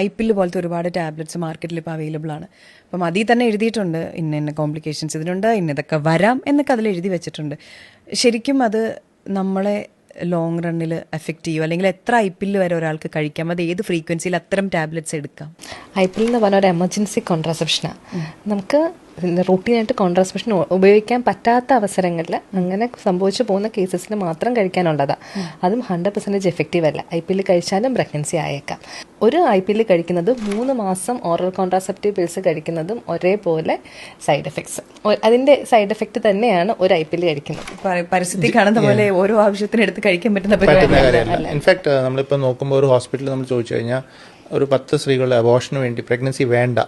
IPL പോലത്തെ ഒരുപാട് tablets മാർക്കറ്റിൽ ഇപ്പോൾ അവൈലബിൾ ആണ്. അപ്പം അതിൽ തന്നെ എഴുതിയിട്ടുണ്ട് ഇന്ന കോംപ്ലിക്കേഷൻസ് ഇതിനുണ്ട്, ഇന്നതൊക്കെ വരാം എന്നൊക്കെ അതിൽ എഴുതി വെച്ചിട്ടുണ്ട്. ശരിക്കും അത് നമ്മളെ ലോങ് റണ്ണിൽ എഫക്റ്റ് ചെയ്യും, അല്ലെങ്കിൽ എത്ര ഐപിഎൽ വരെ ഒരാൾക്ക് കഴിക്കാം? അത് ഏത് ഫ്രീക്വൻസിയിൽ അത്തരം ടാബ്ലറ്റ്സ് എടുക്കാം? ഐപിഎൽ എന്ന് പറഞ്ഞ ഒരു എമർജൻസി കോൺട്രാസെപ്ഷനാണ്. നമുക്ക് റൂട്ടീനായിട്ട് കോൺട്രാസെപ്ഷൻ ഉപയോഗിക്കാൻ പറ്റാത്ത അവസരങ്ങളിൽ അങ്ങനെ സംഭവിച്ചു പോകുന്ന കേസസിൽ മാത്രം കഴിക്കാനുള്ളതാണ്. അതും 100% എഫക്റ്റീവ് അല്ല. ഐപിഎൽ കഴിച്ചാലും പ്രഗ്നൻസി ആയേക്കാം. ഒരു ഐപിഎൽ കഴിക്കുന്നത് 3 മാസം ഓറൽ കോൺട്രാസെപ്റ്റീവ് പിൽസ് കഴിക്കുന്നതും ഒരേപോലെ സൈഡ് എഫക്ട്സ്, അതിന്റെ സൈഡ് എഫക്റ്റ് തന്നെയാണ് ഒരു ഐപിഎൽ കഴിക്കുന്നത്. പരിസ്ഥിതി കാണുന്ന പോലെ ഓരോ ആവശ്യത്തിന് എടുത്ത് കഴിക്കാൻ പറ്റുന്ന കാര്യമല്ല. ഇൻഫാക്ട് നമ്മളിപ്പോൾ നോക്കുമ്പോൾ ഒരു ഹോസ്പിറ്റലിൽ നമ്മൾ ചോദിച്ചു കഴിഞ്ഞാൽ ഒരു 10 സ്ത്രീകളുടെ അബോർഷന് വേണ്ടി, പ്രഗ്നൻസി വേണ്ട,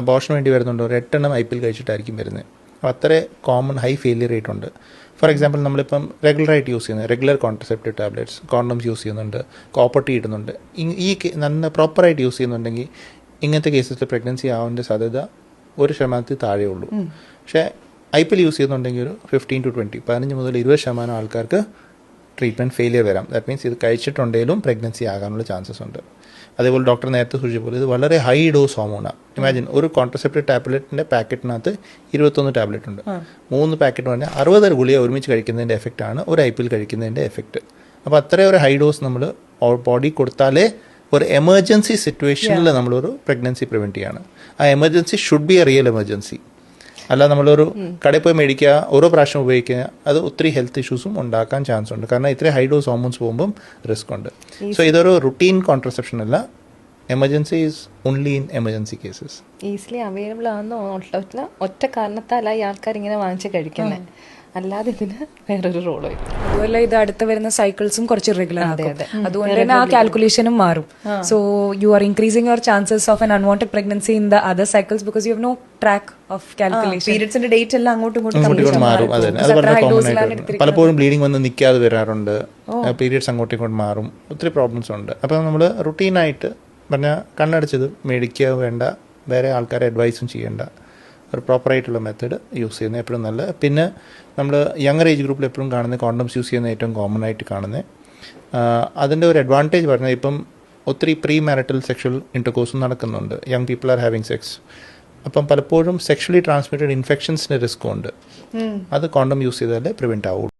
അബോർഷന് വേണ്ടി വരുന്നുണ്ട്, ഒരു 8 എണ്ണം ഐപിഎൽ കഴിച്ചിട്ടായിരിക്കും വരുന്നത്. അപ്പോൾ അത്ര കോമൺ ഹൈ ഫെയിലിയർ റേറ്റ് ഉണ്ട്. ഫോർ എക്സാമ്പിൾ നമ്മളിപ്പം റെഗുലറായിട്ട് യൂസ് ചെയ്യുന്നത് regular contraceptive tablets, condoms use ചെയ്യുന്നുണ്ട്, കോപ്പർ ടീ ഇടുന്നുണ്ട്, ഈ നല്ല പ്രോപ്പറായിട്ട് യൂസ് ചെയ്യുന്നുണ്ടെങ്കിൽ ഇങ്ങനത്തെ കേസസിൽ പ്രഗ്നൻസി ആവാൻ്റെ സാധ്യത 1% താഴെ ഉള്ളൂ. പക്ഷേ ഐപിഎൽ യൂസ് ചെയ്യുന്നുണ്ടെങ്കിൽ ഒരു 15 to 20, 15 മുതൽ 20% ആൾക്കാർക്ക് ട്രീറ്റ്മെൻറ്റ് ഫെയിലിയർ വരാം. ദാറ്റ് മീൻസ് ഇത് കഴിച്ചിട്ടുണ്ടെങ്കിലും പ്രഗ്നൻസി ആകാനുള്ള ചാൻസസ് ഉണ്ട്. അതേപോലെ ഡോക്ടർ നേരത്തെ സൂചിച്ചപോലെ ഇത് വളരെ ഹൈ ഡോസ് ഹോർമോണാണ്. ഇമാജിൻ ഒരു കോൺട്രസെപ്റ്റീവ് ടാബ്ലറ്റിൻ്റെ പാക്കറ്റിനകത്ത് 21 ടാബ്ലറ്റ് ഉണ്ട്. 3 പാക്കറ്റ് പറഞ്ഞാൽ 60 ഗുളിക ഒരുമിച്ച് കഴിക്കുന്നതിൻ്റെ എഫക്റ്റാണ് ഒരു ഐപിഎൽ കഴിക്കുന്നതിൻ്റെ എഫക്റ്റ്. അപ്പോൾ അത്രയും ഒരു ഹൈ ഡോസ് നമ്മൾ ബോഡി കൊടുത്താലേ ഒരു എമർജൻസി സിറ്റുവേഷനിൽ നമ്മളൊരു പ്രഗ്നൻസി പ്രിവെൻറ്റ് ചെയ്യാണ്. ആ emergency should be A real emergency. അല്ല നമ്മളൊരു കടയിൽ പോയി മേടിക്കുക, ഓരോ പ്രാവശ്യം ഉപയോഗിക്കുക, അത് ഒത്തിരി ഹെൽത്ത് ഇഷ്യൂസും ഉണ്ടാക്കാൻ ചാൻസ് ഉണ്ട്. കാരണം ഇത്രയും ഹൈ ഡോസ് ഹോർമോൺസ് പോകുമ്പം റിസ്ക് ഉണ്ട്. സോ ഇതൊരു റുട്ടീൻ കോൺട്രസെപ്ഷൻ അല്ല. Emergency is only in emergency cases. Easily available ആവുന്ന ഒറ്റ കാരണത്താലായി ആൾക്കാർ ഇങ്ങനെ വാങ്ങിച്ച് കഴിക്കുന്നത്, അല്ലാതെ ഇതിന് വേറൊരു റോളോ ഇല്ല. അതുപോലെ ഇത് അടുത്ത് വരുന്ന സൈക്കിൾസും കുറച്ച് ഇറഗുലർ ആകും. അതുകൊണ്ട് തന്നെ ആ കാൽക്കുലേഷനും മാറും. So you are increasing your chances of an unwanted pregnancy in the other cycles because you have no track of calculation. പീരിയഡ്സിന്റെ ഡേറ്റ് എല്ലാം അങ്ങോട്ടും ഇങ്ങോട്ടും മാറും. അത് വളരെ കോമൺ ആയിട്ട് പലപ്പോഴും ബ്ലീഡിംഗ് വന്ന് നിൽക്കാതെ വരാറുണ്ട്. പീരിയഡ്സ് അങ്ങോട്ടും ഇങ്ങോട്ടും മാറും. ഒത്തിരി പ്രോബ്ലംസ് ഉണ്ട്. അപ്പോൾ നമ്മൾ റുട്ടീനായിട്ട് പറഞ്ഞാൽ കണ്ണടച്ചത് മേടിക്കുക വേണ്ട, വേറെ ആൾക്കാരെ അഡ്വൈസും ചെയ്യേണ്ട, ഒരു പ്രോപ്പറായിട്ടുള്ള മെത്തേഡ് യൂസ് ചെയ്യുന്നത് എപ്പോഴും നല്ല. പിന്നെ നമ്മൾ യങ്ങർ ഏജ് ഗ്രൂപ്പിൽ എപ്പോഴും കാണുന്നത് കോണ്ടംസ് യൂസ് ചെയ്യുന്ന ഏറ്റവും കോമൺ ആയിട്ട് കാണുന്നത്. അതിൻ്റെ ഒരു അഡ്വാൻറ്റേജ് പറഞ്ഞാൽ ഇപ്പം ഒത്തിരി പ്രീ മാരിറ്റൽ സെക്ഷൽ ഇൻ്റർകോഴ്സും നടക്കുന്നുണ്ട്. Young people are having sex. അപ്പം പലപ്പോഴും സെക്ഷലി ട്രാൻസ്മിറ്റഡ് ഇൻഫെക്ഷൻസിൻ്റെ റിസ്ക്കും ഉണ്ട്. അത് കോണ്ടം യൂസ് ചെയ്താലേ പ്രിവെൻറ്റ് ആവുള്ളൂ.